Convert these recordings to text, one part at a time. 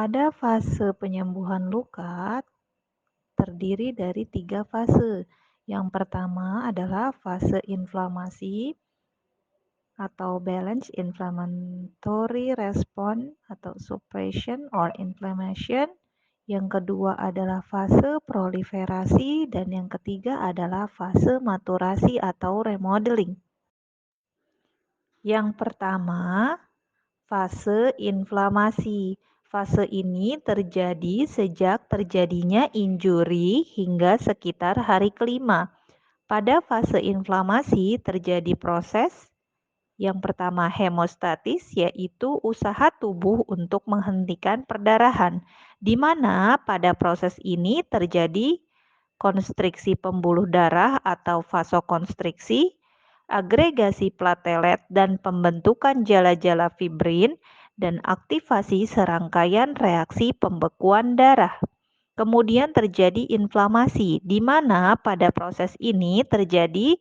Pada fase penyembuhan luka terdiri dari 3 fase. Yang pertama adalah fase inflamasi atau balance inflammatory response atau suppression or inflammation. Yang kedua adalah fase proliferasi dan yang ketiga adalah fase maturasi atau remodeling. Yang pertama, fase inflamasi. Fase ini terjadi sejak terjadinya injuri hingga sekitar hari kelima. Pada fase inflamasi terjadi proses yang pertama hemostatis, yaitu usaha tubuh untuk menghentikan perdarahan, di mana pada proses ini terjadi konstriksi pembuluh darah atau vasokonstriksi, agregasi platelet dan pembentukan jala-jala fibrin, dan aktivasi serangkaian reaksi pembekuan darah. Kemudian terjadi inflamasi, di mana pada proses ini terjadi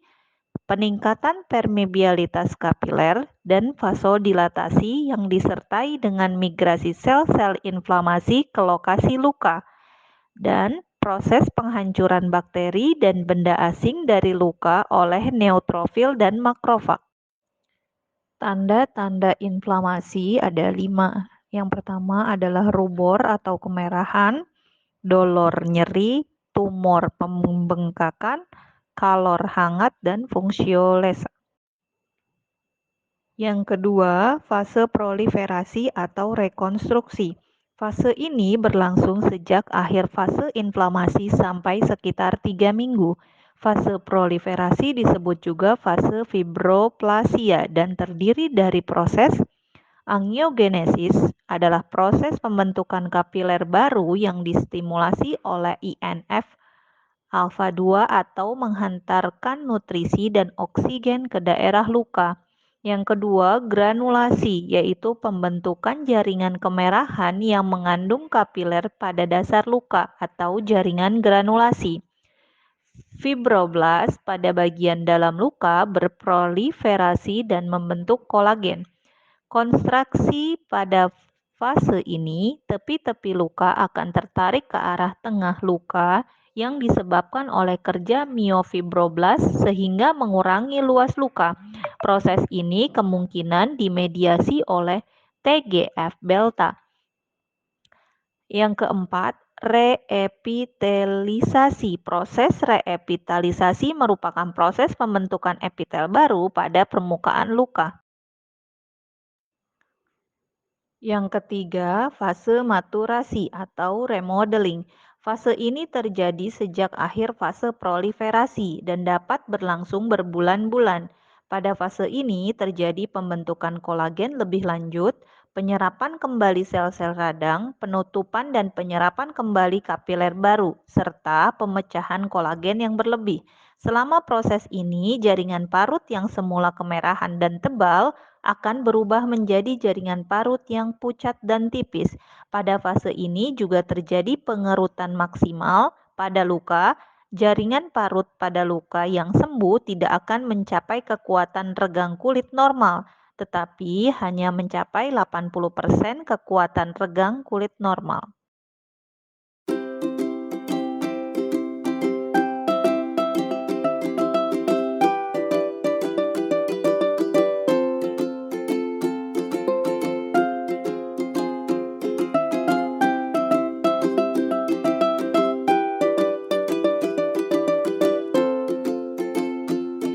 peningkatan permeabilitas kapiler dan vasodilatasi yang disertai dengan migrasi sel-sel inflamasi ke lokasi luka, dan proses penghancuran bakteri dan benda asing dari luka oleh neutrofil dan makrofag. Tanda-tanda inflamasi ada 5. Yang pertama adalah rubor atau kemerahan, dolor nyeri, tumor pembengkakan, kalor hangat, dan fungsiolesa. Yang kedua, fase proliferasi atau rekonstruksi. Fase ini berlangsung sejak akhir fase inflamasi sampai sekitar 3 minggu. Fase proliferasi disebut juga fase fibroplasia dan terdiri dari proses angiogenesis, adalah proses pembentukan kapiler baru yang distimulasi oleh INF alfa 2 atau menghantarkan nutrisi dan oksigen ke daerah luka. Yang kedua, granulasi, yaitu pembentukan jaringan kemerahan yang mengandung kapiler pada dasar luka atau jaringan granulasi. Fibroblast pada bagian dalam luka berproliferasi dan membentuk kolagen. Kontraksi pada fase ini, tepi-tepi luka akan tertarik ke arah tengah luka yang disebabkan oleh kerja myofibroblas sehingga mengurangi luas luka. Proses ini kemungkinan dimediasi oleh TGF-beta. Yang keempat, reepitelisasi. Proses reepitelisasi merupakan proses pembentukan epitel baru pada permukaan luka. Yang ketiga, fase maturasi atau remodeling. Fase ini terjadi sejak akhir fase proliferasi dan dapat berlangsung berbulan-bulan. Pada fase ini terjadi pembentukan kolagen lebih lanjut, penyerapan kembali sel-sel radang, penutupan dan penyerapan kembali kapiler baru, serta pemecahan kolagen yang berlebih. Selama proses ini, jaringan parut yang semula kemerahan dan tebal akan berubah menjadi jaringan parut yang pucat dan tipis. Pada fase ini juga terjadi pengerutan maksimal pada luka. Jaringan parut pada luka yang sembuh tidak akan mencapai kekuatan regang kulit normal, tetapi hanya mencapai 80% kekuatan regang kulit normal.